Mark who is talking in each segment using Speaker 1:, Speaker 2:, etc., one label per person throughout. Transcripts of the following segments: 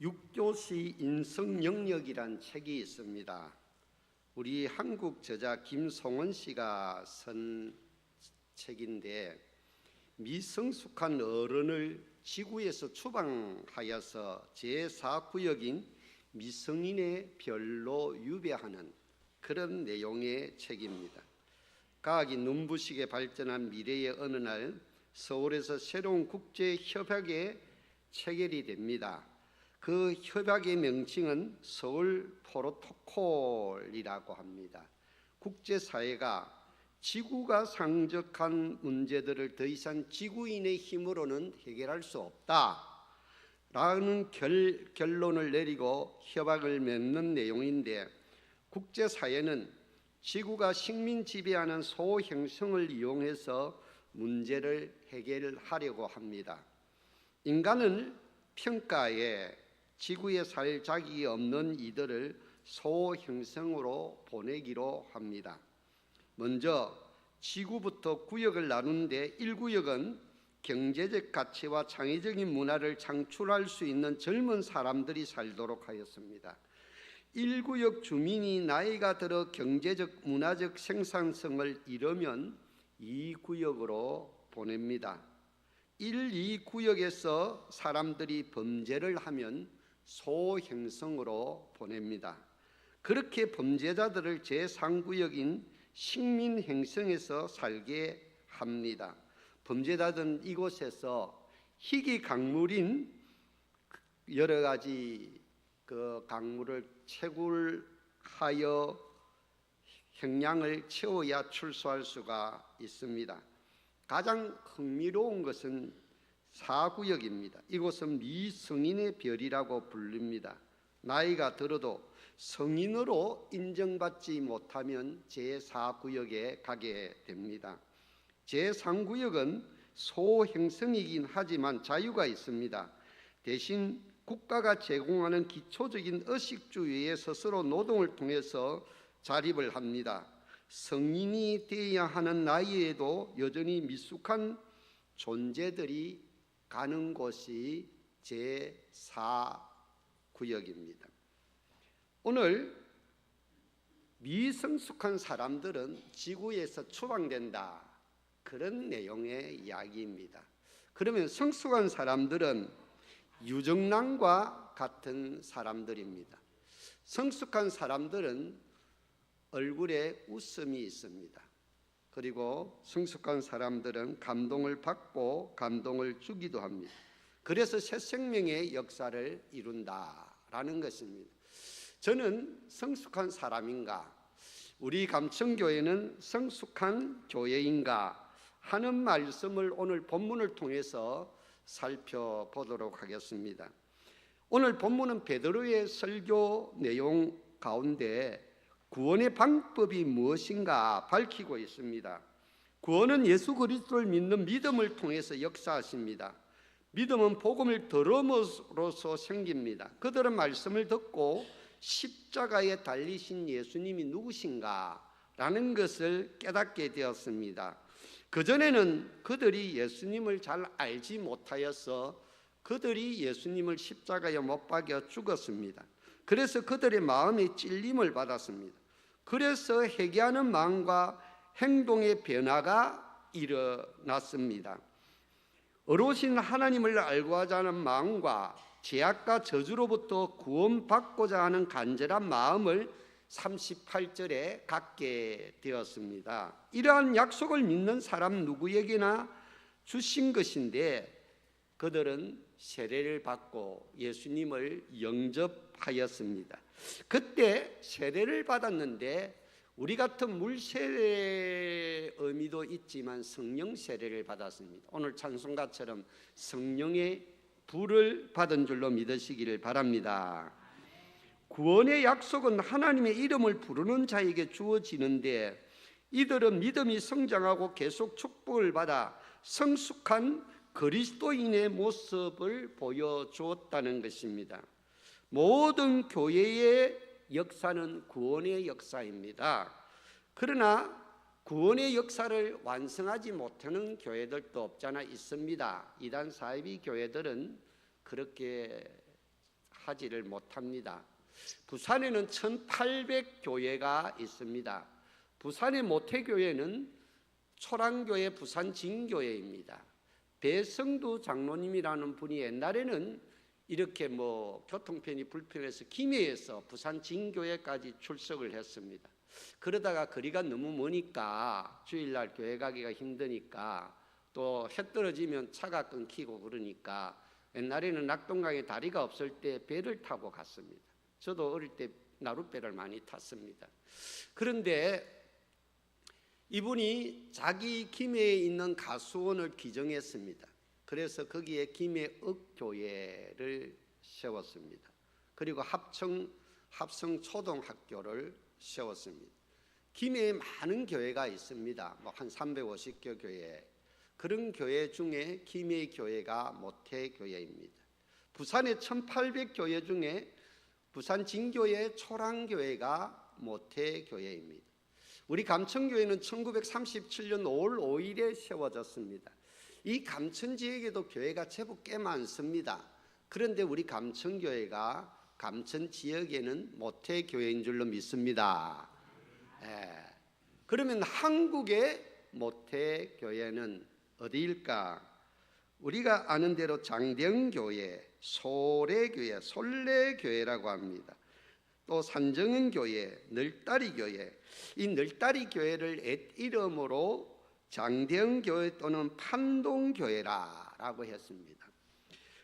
Speaker 1: 육교시 인성영역이란 책이 있습니다. 우리 한국 저자 김송원 씨가 쓴 책인데, 미성숙한 어른을 지구에서 추방하여서 제4구역인 미성인의 별로 유배하는 그런 내용의 책입니다. 과학이 눈부시게 발전한 미래의 어느 날 서울에서 새로운 국제협약에 체결이 됩니다. 그 협약의 명칭은 서울 프로토콜이라고 합니다. 국제사회가 지구가 상적한 문제들을 더 이상 지구인의 힘으로는 해결할 수 없다라는 결론을 내리고 협약을 맺는 내용인데, 국제사회는 지구가 식민 지배하는 소행성을 이용해서 문제를 해결하려고 합니다. 인간을 평가에 지구에 살 자격이 없는 이들을 소행성으로 보내기로 합니다. 먼저 지구부터 구역을 나누는데 1구역은 경제적 가치와 창의적인 문화를 창출할 수 있는 젊은 사람들이 살도록 하였습니다. 1구역 주민이 나이가 들어 경제적 문화적 생산성을 잃으면 2구역으로 보냅니다. 1, 2구역에서 사람들이 범죄를 하면 소행성으로 보냅니다. 그렇게 범죄자들을 제3구역인 식민행성에서 살게 합니다. 범죄자들은 이곳에서 희귀 강물인 여러 가지 그 강물을 채굴하여 형량을 채워야 출소할 수가 있습니다. 가장 흥미로운 것은 4구역입니다. 이곳은 미성인의 별이라고 불립니다. 나이가 들어도 성인으로 인정받지 못하면 제4구역에 가게 됩니다. 제3구역은 소행성이긴 하지만 자유가 있습니다. 대신 국가가 제공하는 기초적인 의식주의에 스스로 노동을 통해서 자립을 합니다. 성인이 되어야 하는 나이에도 여전히 미숙한 존재들이 가는 곳이 제4구역입니다. 오늘 미성숙한 사람들은 지구에서 추방된다, 그런 내용의 이야기입니다. 그러면 성숙한 사람들은 유정란과 같은 사람들입니다. 성숙한 사람들은 얼굴에 웃음이 있습니다. 그리고 성숙한 사람들은 감동을 받고 감동을 주기도 합니다. 그래서 새 생명의 역사를 이룬다라는 것입니다. 저는 성숙한 사람인가, 우리 감천교회는 성숙한 교회인가 하는 말씀을 오늘 본문을 통해서 살펴보도록 하겠습니다. 오늘 본문은 베드로의 설교 내용 가운데 구원의 방법이 무엇인가 밝히고 있습니다. 구원은 예수 그리스도를 믿는 믿음을 통해서 역사하십니다. 믿음은 복음을 들음으로써 생깁니다. 그들은 말씀을 듣고 십자가에 달리신 예수님이 누구신가 라는 것을 깨닫게 되었습니다. 그전에는 그들이 예수님을 잘 알지 못하여서 그들이 예수님을 십자가에 못 박여 죽었습니다. 그래서 그들의 마음에 찔림을 받았습니다. 그래서 회개하는 마음과 행동의 변화가 일어났습니다. 어로신 하나님을 알고 하자는 마음과 죄악과 저주로부터 구원받고자 하는 간절한 마음을 38절에 갖게 되었습니다. 이러한 약속을 믿는 사람 누구에게나 주신 것인데, 그들은 세례를 받고 예수님을 영접하였습니다. 그때 세례를 받았는데 우리 같은 물세례의 의미도 있지만 성령 세례를 받았습니다. 오늘 찬송가처럼 성령의 불을 받은 줄로 믿으시기를 바랍니다. 구원의 약속은 하나님의 이름을 부르는 자에게 주어지는데, 이들은 믿음이 성장하고 계속 축복을 받아 성숙한 그리스도인의 모습을 보여주었다는 것입니다. 모든 교회의 역사는 구원의 역사입니다. 그러나 구원의 역사를 완성하지 못하는 교회들도 없잖아 있습니다. 이단 사이비 교회들은 그렇게 하지를 못합니다. 부산에는 1800교회가 있습니다. 부산의 모태교회는 초랑교회 부산진교회입니다. 배성두 장로님이라는 분이 옛날에는 이렇게 교통편이 불편해서 김해에서 부산진교회까지 출석을 했습니다. 그러다가 거리가 너무 머니까 주일날 교회 가기가 힘드니까 또 해 떨어지면 차가 끊기고 그러니까 옛날에는 낙동강에 다리가 없을 때 배를 타고 갔습니다. 저도 어릴 때 나룻배를 많이 탔습니다. 그런데 이분이 자기 김해에 있는 가수원을 기증했습니다. 그래서 거기에 김해읍교회를 세웠습니다. 그리고 합성초등학교를 세웠습니다. 김해에 많은 교회가 있습니다. 한 350개 교회. 그런 교회 중에 김해교회가 모태교회입니다. 부산의 1800교회 중에 부산진교회 초랑교회가 모태교회입니다. 우리 감천교회는 1937년 5월 5일에 세워졌습니다. 이 감천지역에도 교회가 제법 꽤 많습니다. 그런데 우리 감천교회가 감천지역에는 모태교회인 줄로 믿습니다. 그러면 한국의 모태교회는 어디일까? 우리가 아는 대로 장대영교회, 소래교회, 솔래교회라고 합니다. 또 산정은교회, 널다리교회, 이 널다리교회를 옛 이름으로 장대영교회 또는 판동교회라고 했습니다.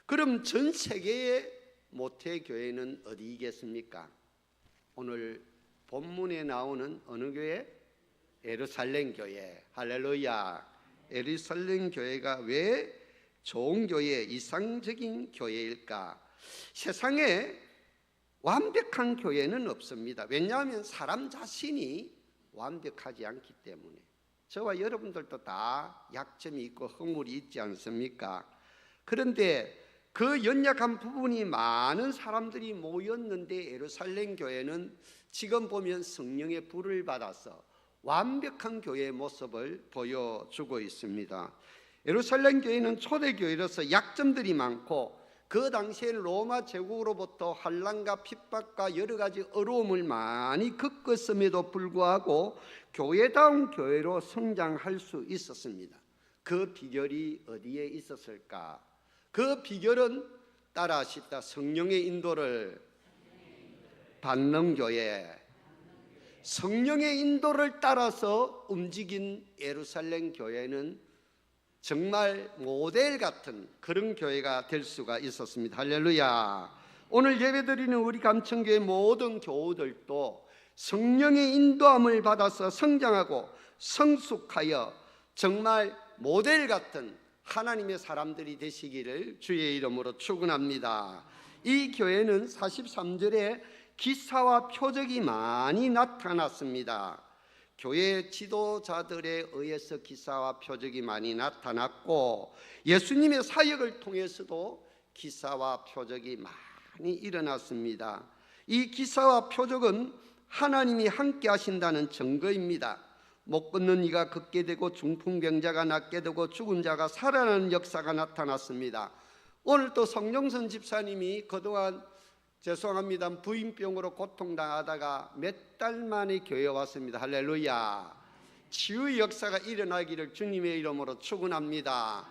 Speaker 1: 그럼 전 세계의 모태교회는 어디겠습니까? 오늘 본문에 나오는 어느 교회? 예루살렘 교회. 할렐루야. 예루살렘 교회가 왜 좋은 교회, 이상적인 교회일까? 세상에 완벽한 교회는 없습니다. 왜냐하면 사람 자신이 완벽하지 않기 때문에. 저와 여러분들도 다 약점이 있고 허물이 있지 않습니까? 그런데 그 연약한 부분이 많은 사람들이 모였는데 예루살렘 교회는 지금 보면 성령의 불을 받아서 완벽한 교회의 모습을 보여주고 있습니다. 예루살렘 교회는 초대교회로서 약점들이 많고 그 당시에 로마 제국으로부터 환난과 핍박과 여러 가지 어려움을 많이 겪었음에도 불구하고 교회다운 교회로 성장할 수 있었습니다. 그 비결이 어디에 있었을까? 그 비결은 따라하시다 성령의 인도를 받는 교회, 성령의 인도를 따라서 움직인 예루살렘 교회는 정말 모델 같은 그런 교회가 될 수가 있었습니다. 할렐루야. 오늘 예배드리는 우리 감천교회 모든 교우들도 성령의 인도함을 받아서 성장하고 성숙하여 정말 모델 같은 하나님의 사람들이 되시기를 주의 이름으로 축원합니다. 이 교회는 43절에 기사와 표적이 많이 나타났습니다. 교회 지도자들에 의해서 기사와 표적이 많이 나타났고 예수님의 사역을 통해서도 기사와 표적이 많이 일어났습니다. 이 기사와 표적은 하나님이 함께 하신다는 증거입니다. 못 걷는 이가 걷게 되고 중풍병자가 낫게 되고 죽은 자가 살아나는 역사가 나타났습니다. 오늘 또 성종선 집사님이 그동안 죄송합니다 부인병으로 고통당하다가 몇 달 만에 교회에 왔습니다. 할렐루야. 치유의 역사가 일어나기를 주님의 이름으로 축원합니다.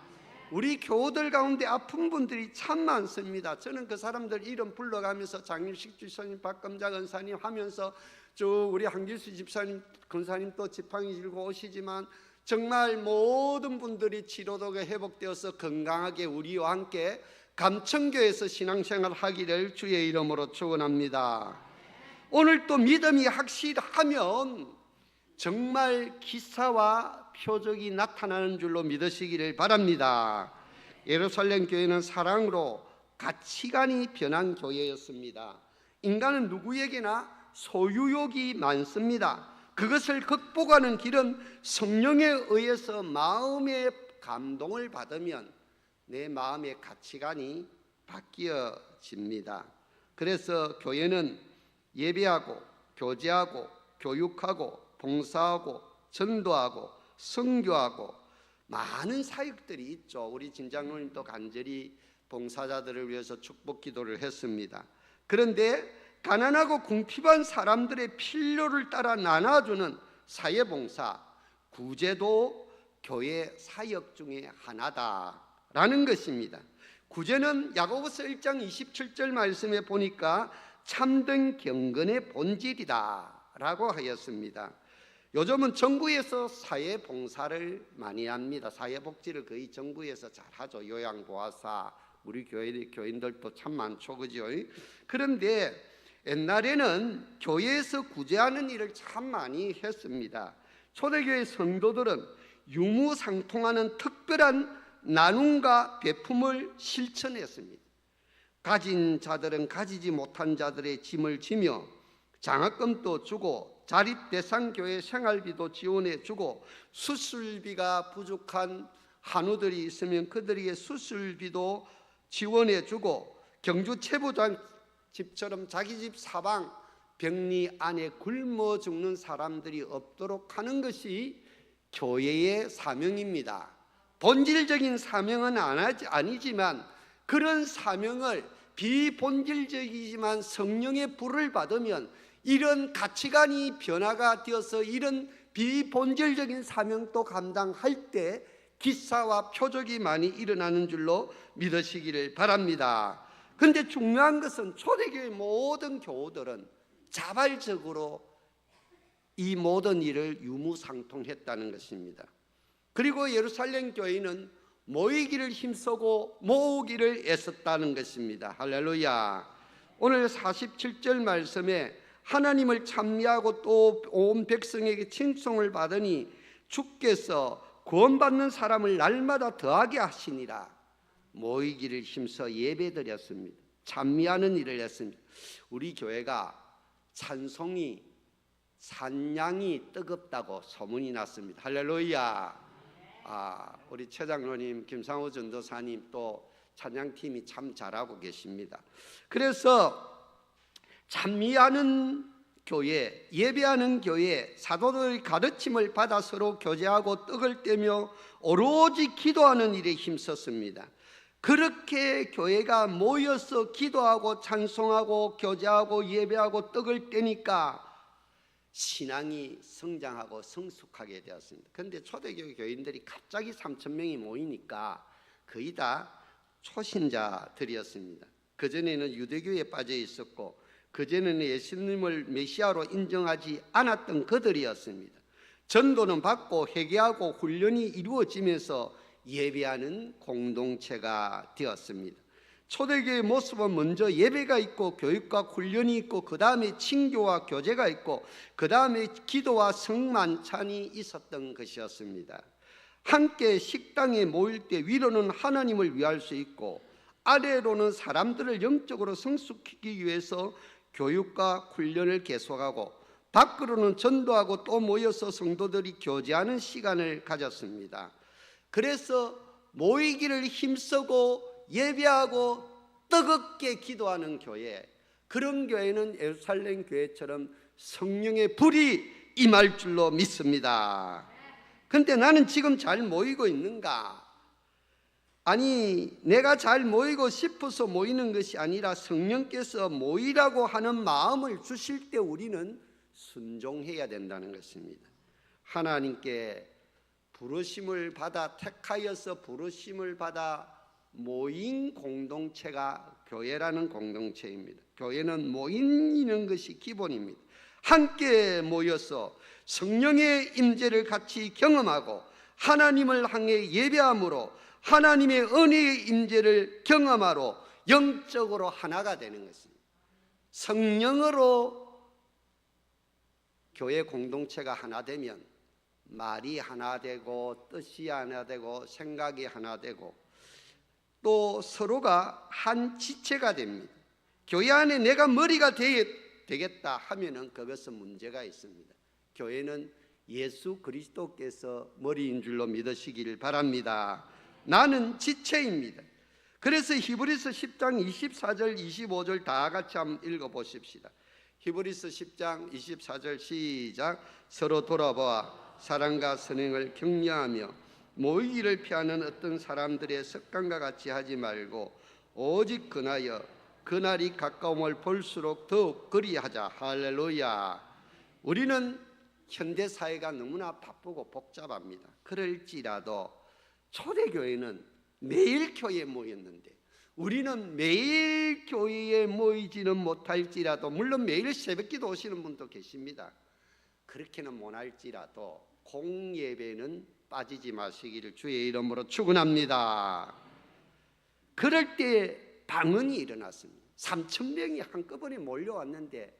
Speaker 1: 우리 교우들 가운데 아픈 분들이 참 많습니다. 저는 그 사람들 이름 불러가면서 장일식 주사님, 박금자 은사님 하면서 쭉 우리 한길수 집사님, 근사님 또 지팡이 들고 오시지만 정말 모든 분들이 치료되고 회복되어서 건강하게 우리와 함께 감천교회에서 신앙생활 하기를 주의 이름으로 축원합니다. 오늘 또 믿음이 확실하면 정말 기사와 표적이 나타나는 줄로 믿으시기를 바랍니다. 예루살렘 교회는 사랑으로 가치관이 변한 교회였습니다. 인간은 누구에게나 소유욕이 많습니다. 그것을 극복하는 길은 성령에 의해서 마음의 감동을 받으면 내 마음의 가치관이 바뀌어집니다. 그래서 교회는 예배하고 교제하고 교육하고 봉사하고 전도하고 선교하고 많은 사역들이 있죠. 우리 진장로님도 간절히 봉사자들을 위해서 축복 기도를 했습니다. 그런데 가난하고 궁핍한 사람들의 필요를 따라 나눠주는 사회봉사, 구제도 교회 사역 중에 하나다라는 것입니다. 구제는 야고보서 1장 27절 말씀에 보니까 참된 경건의 본질이다라고 하였습니다. 요즘은 정부에서 사회봉사를 많이 합니다. 사회복지를 거의 정부에서 잘하죠. 요양보호사, 우리 교인들도 참 많죠, 그죠? 그런데 옛날에는 교회에서 구제하는 일을 참 많이 했습니다. 초대교회 성도들은 유무상통하는 특별한 나눔과 베품을 실천했습니다. 가진 자들은 가지지 못한 자들의 짐을 지며 장학금도 주고 자립대상교회 생활비도 지원해 주고 수술비가 부족한 한우들이 있으면 그들에게 수술비도 지원해 주고 경주 최부장 집처럼 자기 집 사방 벽리 안에 굶어 죽는 사람들이 없도록 하는 것이 교회의 사명입니다. 본질적인 사명은 아니지만 그런 사명을 비본질적이지만 성령의 불을 받으면 이런 가치관이 변화가 되어서 이런 비본질적인 사명도 감당할 때 기사와 표적이 많이 일어나는 줄로 믿으시기를 바랍니다. 그런데 중요한 것은 초대교회 모든 교우들은 자발적으로 이 모든 일을 유무상통했다는 것입니다. 그리고 예루살렘 교회는 모이기를 힘쓰고 모으기를 애썼다는 것입니다. 할렐루야. 오늘 47절 말씀에 하나님을 찬미하고 또 온 백성에게 칭송을 받으니 주께서 구원받는 사람을 날마다 더하게 하시니라. 모이기를 힘써 예배드렸습니다. 찬미하는 일을 했습니다. 우리 교회가 찬송이 산양이 뜨겁다고 소문이 났습니다. 할렐루야. 우리 최장로님, 김상호 전도사님 또 찬양팀이 참 잘하고 계십니다. 그래서 찬미하는 교회, 예배하는 교회, 사도들의 가르침을 받아 서로 교제하고 떡을 떼며 오로지 기도하는 일에 힘썼습니다. 그렇게 교회가 모여서 기도하고 찬송하고 교제하고 예배하고 떡을 떼니까 신앙이 성장하고 성숙하게 되었습니다. 그런데 초대교회 교인들이 갑자기 3,000명이 모이니까 거의 다 초신자들이었습니다. 그전에는 유대교에 빠져 있었고 그전에는 예수님을 메시아로 인정하지 않았던 그들이었습니다. 전도는 받고 회개하고 훈련이 이루어지면서 예배하는 공동체가 되었습니다. 초대교회의 모습은 먼저 예배가 있고 교육과 훈련이 있고 그 다음에 친교와 교제가 있고 그 다음에 기도와 성만찬이 있었던 것이었습니다. 함께 식당에 모일 때 위로는 하나님을 위할 수 있고 아래로는 사람들을 영적으로 성숙시키기 위해서 교육과 훈련을 계속하고 밖으로는 전도하고 또 모여서 성도들이 교제하는 시간을 가졌습니다. 그래서 모이기를 힘쓰고 예배하고 뜨겁게 기도하는 교회, 그런 교회는 예루살렘 교회처럼 성령의 불이 임할 줄로 믿습니다. 그런데 나는 지금 잘 모이고 있는가? 아니, 내가 잘 모이고 싶어서 모이는 것이 아니라 성령께서 모이라고 하는 마음을 주실 때 우리는 순종해야 된다는 것입니다. 하나님께 부르심을 받아 택하여서 부르심을 받아 모인 공동체가 교회라는 공동체입니다. 교회는 모이는 것이 기본입니다. 함께 모여서 성령의 임재를 같이 경험하고 하나님을 향해 예배함으로 하나님의 은혜의 임재를 경험하러 영적으로 하나가 되는 것입니다. 성령으로 교회 공동체가 하나 되면 말이 하나 되고 뜻이 하나 되고 생각이 하나 되고 또 서로가 한 지체가 됩니다. 교회 안에 내가 머리가 되겠다 하면은 그것은 문제가 있습니다. 교회는 예수 그리스도께서 머리인 줄로 믿으시길 바랍니다. 나는 지체입니다. 그래서 히브리서 10장 24절 25절 다 같이 한번 읽어보십시다. 히브리서 10장 24절 시작. 서로 돌아보아 사랑과 선행을 격려하며 모이기를 피하는 어떤 사람들의 습관과 같이 하지 말고 오직 그나여 그날이 가까움을 볼수록 더욱 그리하자. 할렐루야. 우리는 현대사회가 너무나 바쁘고 복잡합니다. 그럴지라도 초대교회는 매일 교회에 모였는데, 우리는 매일 교회에 모이지는 못할지라도, 물론 매일 새벽기도 오시는 분도 계십니다. 그렇게는 못할지라도 공예배는 빠지지 마시기를 주의 이름으로 축원합니다. 그럴 때 방언이 일어났습니다. 3,000명이 한꺼번에 몰려왔는데,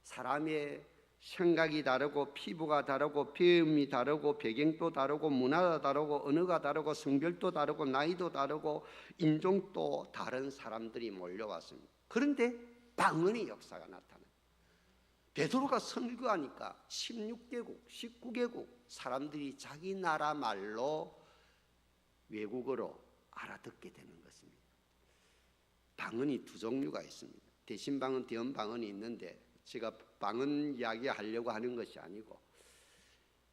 Speaker 1: 사람의 생각이 다르고 피부가 다르고 배움이 다르고 배경도 다르고 문화가 다르고 언어가 다르고 성별도 다르고 나이도 다르고 인종도 다른 사람들이 몰려왔습니다. 그런데 방언의 역사가 나타나요. 베드로가 설교하니까 16개국, 19개국 사람들이 자기 나라 말로 외국어로 알아듣게 되는 것입니다. 방언이 두 종류가 있습니다. 대신방언, 대언방언이 있는데, 제가 방언 이야기하려고 하는 것이 아니고,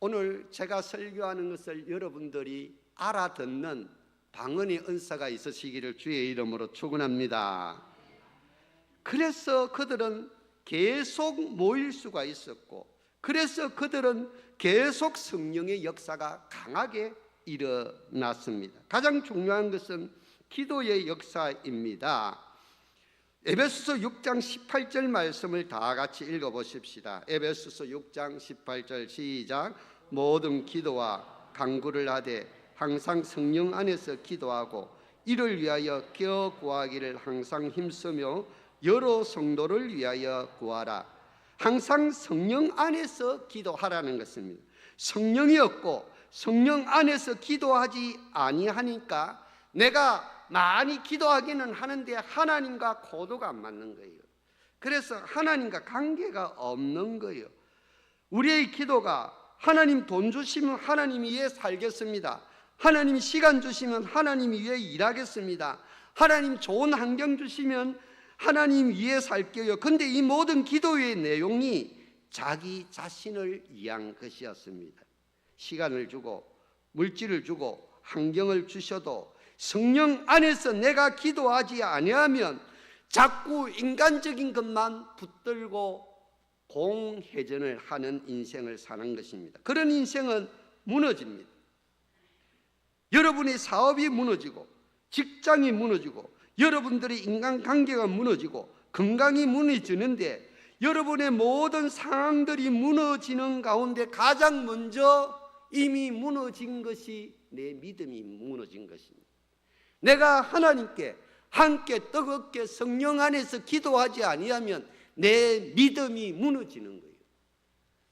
Speaker 1: 오늘 제가 설교하는 것을 여러분들이 알아듣는 방언의 은사가 있으시기를 주의 이름으로 축원합니다. 그래서 그들은 계속 모일 수가 있었고, 그래서 그들은 계속 성령의 역사가 강하게 일어났습니다. 가장 중요한 것은 기도의 역사입니다. 에베소서 6장 18절 말씀을 다 같이 읽어보십시다. 에베소서 6장 18절 시작. 모든 기도와 간구를 하되 항상 성령 안에서 기도하고 이를 위하여 겨 구하기를 항상 힘쓰며 여러 성도를 위하여 구하라. 항상 성령 안에서 기도하라는 것입니다. 성령이 없고 성령 안에서 기도하지 아니하니까 내가 많이 기도하기는 하는데 하나님과 고도가 안 맞는 거예요. 그래서 하나님과 관계가 없는 거예요. 우리의 기도가 하나님 돈 주시면 하나님 위해 살겠습니다. 하나님 시간 주시면 하나님 위해 일하겠습니다. 하나님 좋은 환경 주시면 하나님 위해 살게요. 근데 이 모든 기도의 내용이 자기 자신을 위한 것이었습니다. 시간을 주고 물질을 주고 환경을 주셔도 성령 안에서 내가 기도하지 아니하면 자꾸 인간적인 것만 붙들고 공회전을 하는 인생을 사는 것입니다. 그런 인생은 무너집니다. 여러분의 사업이 무너지고 직장이 무너지고 여러분들의 인간관계가 무너지고 건강이 무너지는데, 여러분의 모든 상황들이 무너지는 가운데 가장 먼저 이미 무너진 것이 내 믿음이 무너진 것입니다. 내가 하나님께 함께 뜨겁게 성령 안에서 기도하지 아니하면 내 믿음이 무너지는 거예요.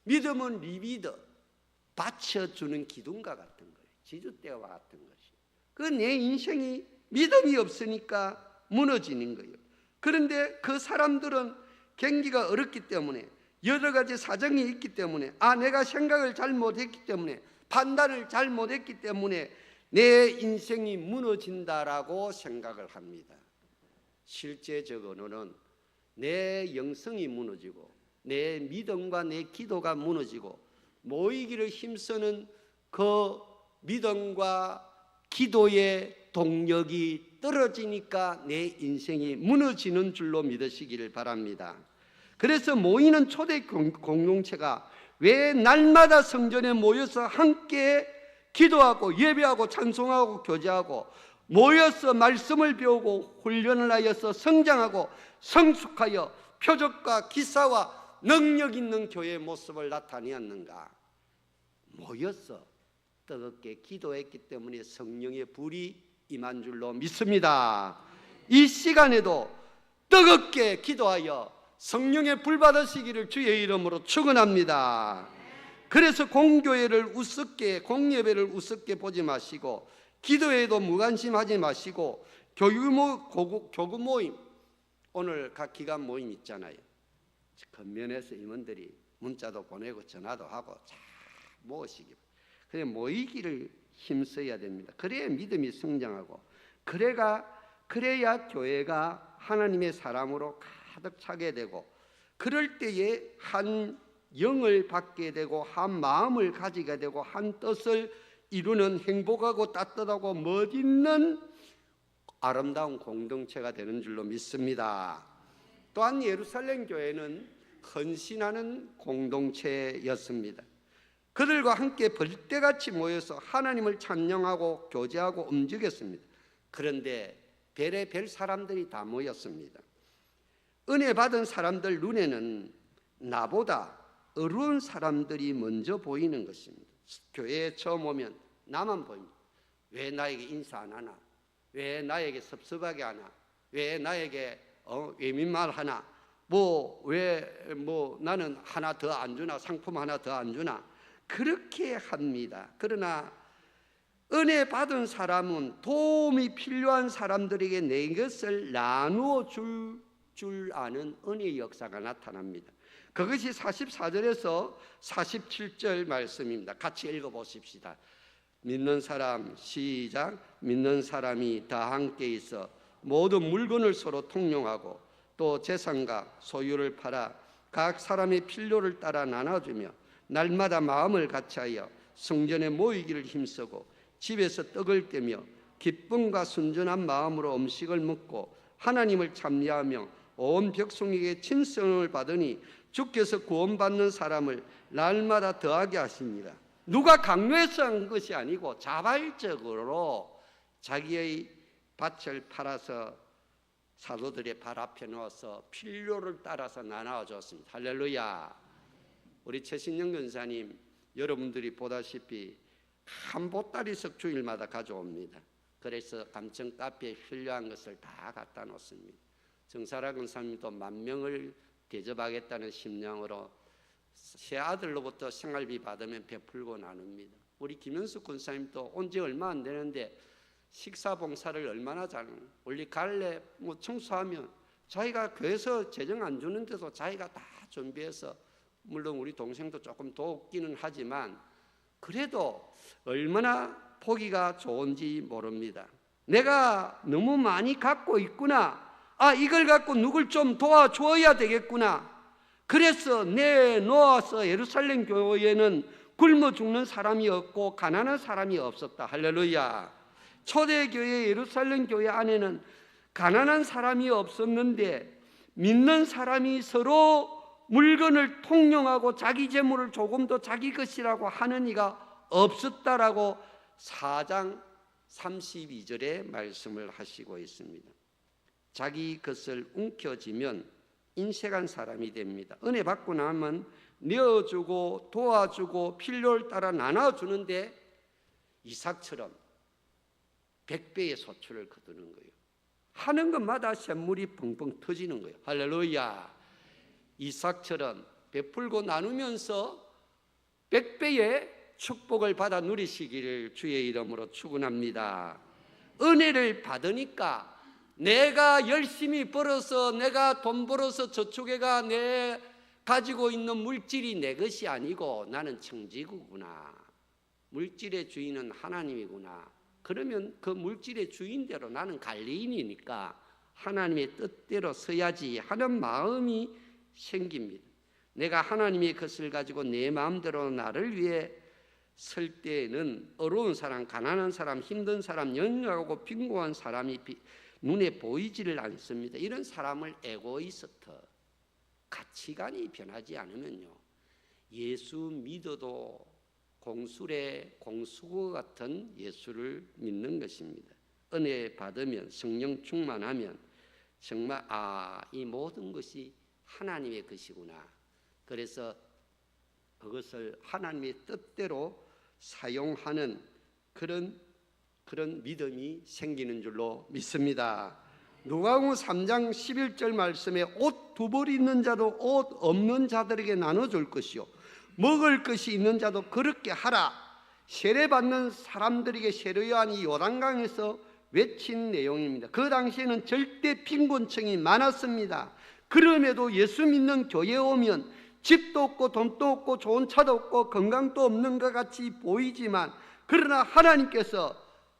Speaker 1: 믿음은 리비더, 받쳐주는 기둥과 같은 거예요. 지주대와 같은 것이. 그 내 인생이 믿음이 없으니까 무너지는 거예요. 그런데 그 사람들은 경기가 어렵기 때문에, 여러 가지 사정이 있기 때문에, 내가 생각을 잘못했기 때문에, 판단을 잘못했기 때문에 내 인생이 무너진다라고 생각을 합니다. 실제적으로는 내 영성이 무너지고 내 믿음과 내 기도가 무너지고 모이기를 힘쓰는 그 믿음과 기도의 동력이 떨어지니까 내 인생이 무너지는 줄로 믿으시기를 바랍니다. 그래서 모이는 초대 공동체가 왜 날마다 성전에 모여서 함께 기도하고 예배하고 찬송하고 교제하고 모여서 말씀을 배우고 훈련을 하여서 성장하고 성숙하여 표적과 기사와 능력 있는 교회의 모습을 나타내었는가? 모여서 뜨겁게 기도했기 때문에 성령의 불이 임한 줄로 믿습니다. 이 시간에도 뜨겁게 기도하여 성령의 불 받으시기를 주의 이름으로 축원합니다. 그래서 공교회를 우습게, 공예배를 우습게 보지 마시고 기도에도 무관심하지 마시고 교구 모임, 오늘 각 기관 모임 있잖아요. 겉면에서 임원들이 문자도 보내고 전화도 하고 잘 모으시기, 그래 모이기를 힘써야 됩니다. 그래야 믿음이 성장하고 그래야 교회가 하나님의 사람으로 가득 차게 되고, 그럴 때에 한 영을 받게 되고 한 마음을 가지게 되고 한 뜻을 이루는 행복하고 따뜻하고 멋있는 아름다운 공동체가 되는 줄로 믿습니다. 또한 예루살렘 교회는 헌신하는 공동체였습니다. 그들과 함께 벌떼같이 모여서 하나님을 찬양하고 교제하고 움직였습니다. 그런데 별의별 사람들이 다 모였습니다. 은혜 받은 사람들 눈에는 나보다 어려운 사람들이 먼저 보이는 것입니다. 교회에 처음 오면 나만 보입니다. 왜 나에게 인사 안 하나? 왜 나에게 섭섭하게 하나? 왜 나에게 외민말 하나? 나는 하나 더 안 주나? 상품 하나 더 안 주나? 그렇게 합니다. 그러나 은혜 받은 사람은 도움이 필요한 사람들에게 내 것을 나누어 줄 아는 은혜의 역사가 나타납니다. 그것이 44절에서 47절 말씀입니다. 같이 읽어보십시다. 믿는 사람, 시작. 믿는 사람이 다 함께 있어 모든 물건을 서로 통용하고 또 재산과 소유를 팔아 각 사람의 필요를 따라 나눠주며 날마다 마음을 같이하여 성전에 모이기를 힘쓰고 집에서 떡을 떼며 기쁨과 순전한 마음으로 음식을 먹고 하나님을 찬미하며 온 백성에게 친성을 받으니 주께서 구원받는 사람을 날마다 더하게 하십니다. 누가 강요해서 한 것이 아니고 자발적으로 자기의 밭을 팔아서 사도들의 발 앞에 놓아서 필요를 따라서 나눠줬습니다. 할렐루야. 우리 최신영 권사님 여러분들이 보다시피 한 보따리석 주일마다 가져옵니다. 그래서 감청 카페에 필요한 것을 다 갖다 놓습니다. 정사라 권사님도 10,000명을 대접하겠다는 심령으로 새 아들로부터 생활비 받으면 베풀고 나눕니다. 우리 김현숙 권사님도 온 지 얼마 안 되는데 식사 봉사를 얼마나 잘하는, 원래 갈래 청소하면 자기가 교회에서 재정 안 주는데도 자기가 다 준비해서, 물론 우리 동생도 조금 돕기는 하지만 그래도 얼마나 보기가 좋은지 모릅니다. 내가 너무 많이 갖고 있구나. 이걸 갖고 누굴 좀 도와줘야 되겠구나. 그래서 내놓아서 예루살렘 교회에는 굶어 죽는 사람이 없고 가난한 사람이 없었다. 할렐루야. 초대교회 예루살렘 교회 안에는 가난한 사람이 없었는데 믿는 사람이 서로 물건을 통용하고 자기 재물을 조금 더 자기 것이라고 하는 이가 없었다라고 4장 32절에 말씀을 하시고 있습니다. 자기 것을 움켜쥐면 인색한 사람이 됩니다. 은혜 받고 나면 내어주고 도와주고 필요를 따라 나눠주는데 이삭처럼 100배의 소출을 거두는 거예요. 하는 것마다 샘물이 펑펑 터지는 거예요. 할렐루야. 이삭처럼 베풀고 나누면서 100배의 축복을 받아 누리시기를 주의 이름으로 축원합니다. 은혜를 받으니까 내가 열심히 벌어서, 내가 돈 벌어서 저축해가 내 가지고 있는 물질이 내 것이 아니고 나는 청지구구나. 물질의 주인은 하나님이구나. 그러면 그 물질의 주인대로 나는 관리인이니까 하나님의 뜻대로 서야지 하는 마음이 생깁니다. 내가 하나님의 것을 가지고 내 마음대로 나를 위해 설 때에는 어려운 사람, 가난한 사람, 힘든 사람, 연약하고 빈곤한 사람이 눈에 보이지를 않습니다. 이런 사람을 에고이스트, 가치관이 변하지 않으면요, 예수 믿어도 공술의 공수고 같은 예수를 믿는 것입니다. 은혜 받으면, 성령 충만하면 정말 이 모든 것이 하나님의 것이구나. 그래서 그것을 하나님의 뜻대로 사용하는 그런 믿음이 생기는 줄로 믿습니다. 누가복음 3장 11절 말씀에 옷 2벌 있는 자도 옷 없는 자들에게 나눠줄 것이요 먹을 것이 있는 자도 그렇게 하라. 세례받는 사람들에게 세례요한이 요단강에서 외친 내용입니다. 그 당시에는 절대 빈곤층이 많았습니다. 그럼에도 예수 믿는 교회에 오면 집도 없고 돈도 없고 좋은 차도 없고 건강도 없는 것 같이 보이지만, 그러나 하나님께서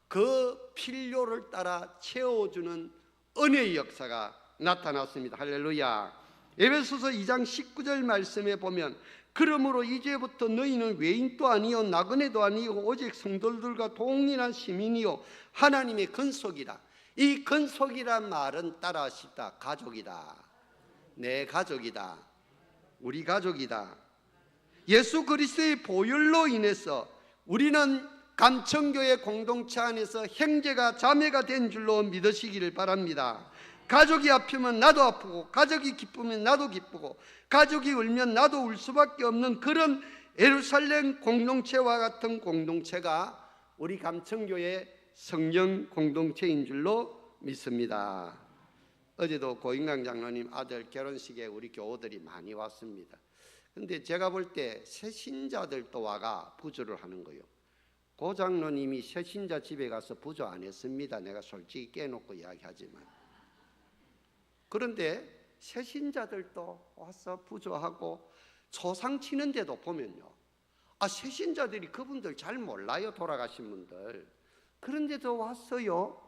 Speaker 1: 그 필요를 따라 채워주는 은혜의 역사가 나타났습니다. 할렐루야. 에베소서 2장 19절 말씀에 보면, 그러므로 이제부터 너희는 외인도 아니요 나그네도 아니요 오직 성도들과 동일한 시민이요 하나님의 근속이라. 이 근속이란 말은 따라하십다. 가족이다. 내 가족이다. 우리 가족이다. 예수 그리스도의 보혈로 인해서 우리는 감천교회 공동체 안에서 형제가 자매가 된 줄로 믿으시기를 바랍니다. 가족이 아프면 나도 아프고, 가족이 기쁘면 나도 기쁘고, 가족이 울면 나도 울 수밖에 없는 그런 예루살렘 공동체와 같은 공동체가 우리 감천교회 성령 공동체인 줄로 믿습니다. 어제도 고인강 장로님 아들 결혼식에 우리 교우들이 많이 왔습니다. 근데 제가 볼 때 새신자들도 와가 부조를 하는 거예요. 고 장로님이 새신자 집에 가서 부조 안 했습니다. 내가 솔직히 깨놓고 이야기하지만. 그런데 새신자들도 와서 부조하고 초상 치는데도 보면요, 새신자들이 그분들 잘 몰라요. 돌아가신 분들. 그런데도 왔어요.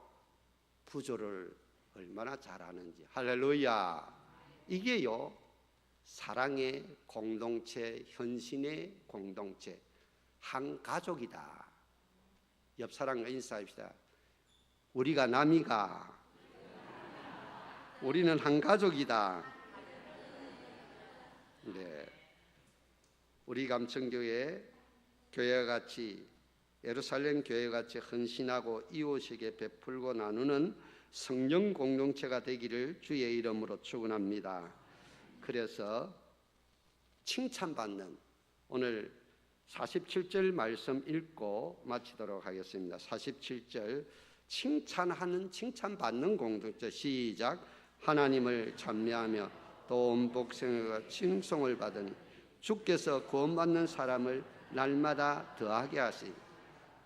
Speaker 1: 부조를 얼마나 잘하는지. 할렐루야. 이게요, 사랑의 공동체, 현신의 공동체, 한 가족이다. 옆 사람과 인사합시다. 우리가 남이가, 우리는 한 가족이다. 네, 우리 감천교회 교회와 같이, 예루살렘 교회와 같이 헌신하고 이웃에게 베풀고 나누는 성령 공동체가 되기를 주의 이름으로 축원합니다. 그래서 칭찬받는, 오늘 47절 말씀 읽고 마치도록 하겠습니다. 47절, 칭찬하는, 칭찬받는 공동체. 시작. 하나님을 찬미하며 또 온 복생과 칭송을 받으니 주께서 구원받는 사람을 날마다 더하게 하시니.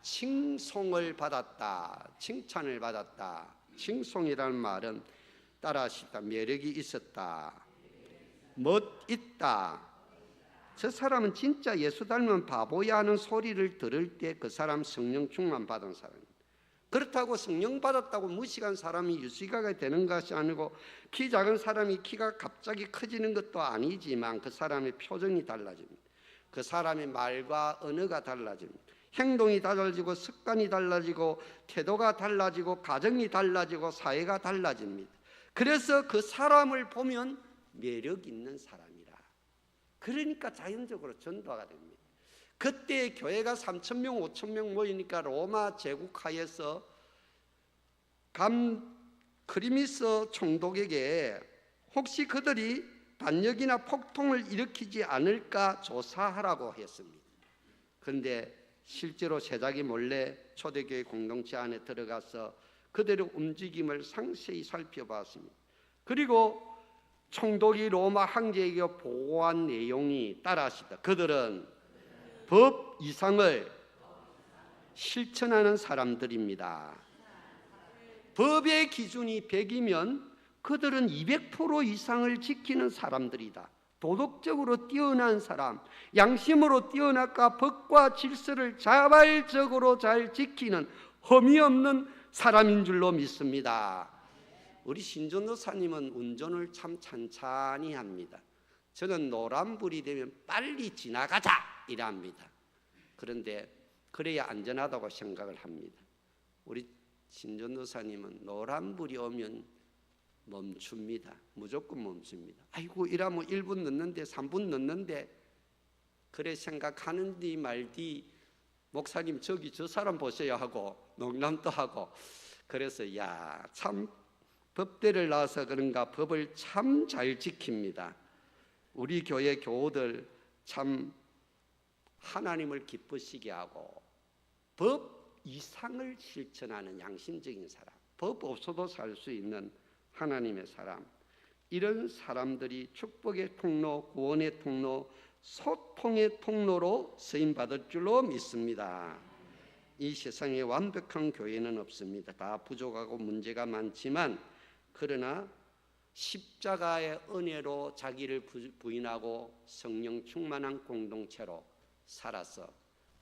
Speaker 1: 칭송을 받았다, 칭찬을 받았다. 칭송이라는 말은 따라하시다, 매력이 있었다, 멋있다. 저 사람은 진짜 예수 닮은 바보야 하는 소리를 들을 때 그 사람 성령 충만 받은 사람입니다. 그렇다고 성령 받았다고 무식한 사람이 유수가가 되는 것이 아니고, 키 작은 사람이 키가 갑자기 커지는 것도 아니지만 그 사람의 표정이 달라집니다. 그 사람의 말과 언어가 달라집니다. 행동이 달라지고, 습관이 달라지고, 태도가 달라지고, 가정이 달라지고, 사회가 달라집니다. 그래서 그 사람을 보면 매력 있는 사람이라. 그러니까 자연적으로 전도가 됩니다. 그때 교회가 3,000명, 5,000명 모이니까 로마 제국하에서 크리미스 총독에게 혹시 그들이 반역이나 폭동을 일으키지 않을까 조사하라고 했습니다. 그런데 실제로 세자기 몰래 초대교회 공동체 안에 들어가서 그들의 움직임을 상세히 살펴봤습니다. 그리고 총독이 로마 황제에게 보고한 내용이 따라하시다. 그들은 법 이상을 실천하는 사람들입니다. 법의 기준이 100이면 그들은 200% 이상을 지키는 사람들이다. 도덕적으로 뛰어난 사람, 양심으로 뛰어나까 법과 질서를 자발적으로 잘 지키는 흠이 없는 사람인 줄로 믿습니다. 우리 신전도사님은 운전을 참 찬찬히 합니다. 저는 노란불이 되면 빨리 지나가자 이랍니다. 그런데 그래야 안전하다고 생각을 합니다. 우리 신전도사님은 노란불이 오면 멈춥니다. 무조건 멈춥니다. 아이고 이러면 1분 늦는데 3분 늦는데 그래 생각하는디 말디 목사님 저기 저 사람 보셔야 하고 농담도 하고. 그래서 참 법대를 나와서 그런가 법을 참 잘 지킵니다. 우리 교회 교우들 참 하나님을 기쁘시게 하고 법 이상을 실천하는 양심적인 사람, 법 없어도 살 수 있는 하나님의 사람, 이런 사람들이 축복의 통로, 구원의 통로, 소통의 통로로 쓰임받을 줄로 믿습니다. 이 세상에 완벽한 교회는 없습니다. 다 부족하고 문제가 많지만, 그러나 십자가의 은혜로 자기를 부인하고 성령 충만한 공동체로 살아서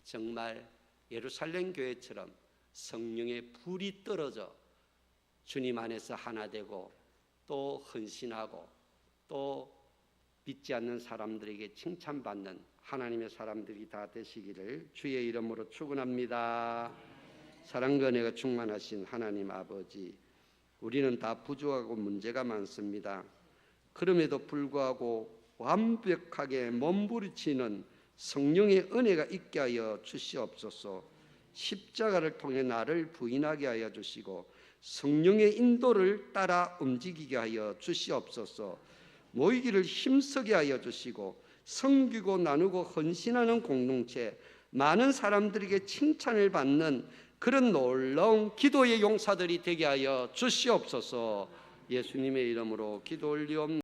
Speaker 1: 정말 예루살렘 교회처럼 성령의 불이 떨어져 주님 안에서 하나 되고 또 헌신하고 또 믿지 않는 사람들에게 칭찬받는 하나님의 사람들이 다 되시기를 주의 이름으로 축원합니다. 사랑과 은혜가 충만하신 하나님 아버지, 우리는 다 부족하고 문제가 많습니다. 그럼에도 불구하고 완벽하게 몸부림치는 성령의 은혜가 있게 하여 주시옵소서. 십자가를 통해 나를 부인하게 하여 주시고 성령의 인도를 따라 움직이게 하여 주시옵소서. 모이기를 힘쓰게 하여 주시고 섬기고 나누고 헌신하는 공동체, 많은 사람들에게 칭찬을 받는 그런 놀라운 기도의 용사들이 되게 하여 주시옵소서. 예수님의 이름으로 기도 올리옵나이다.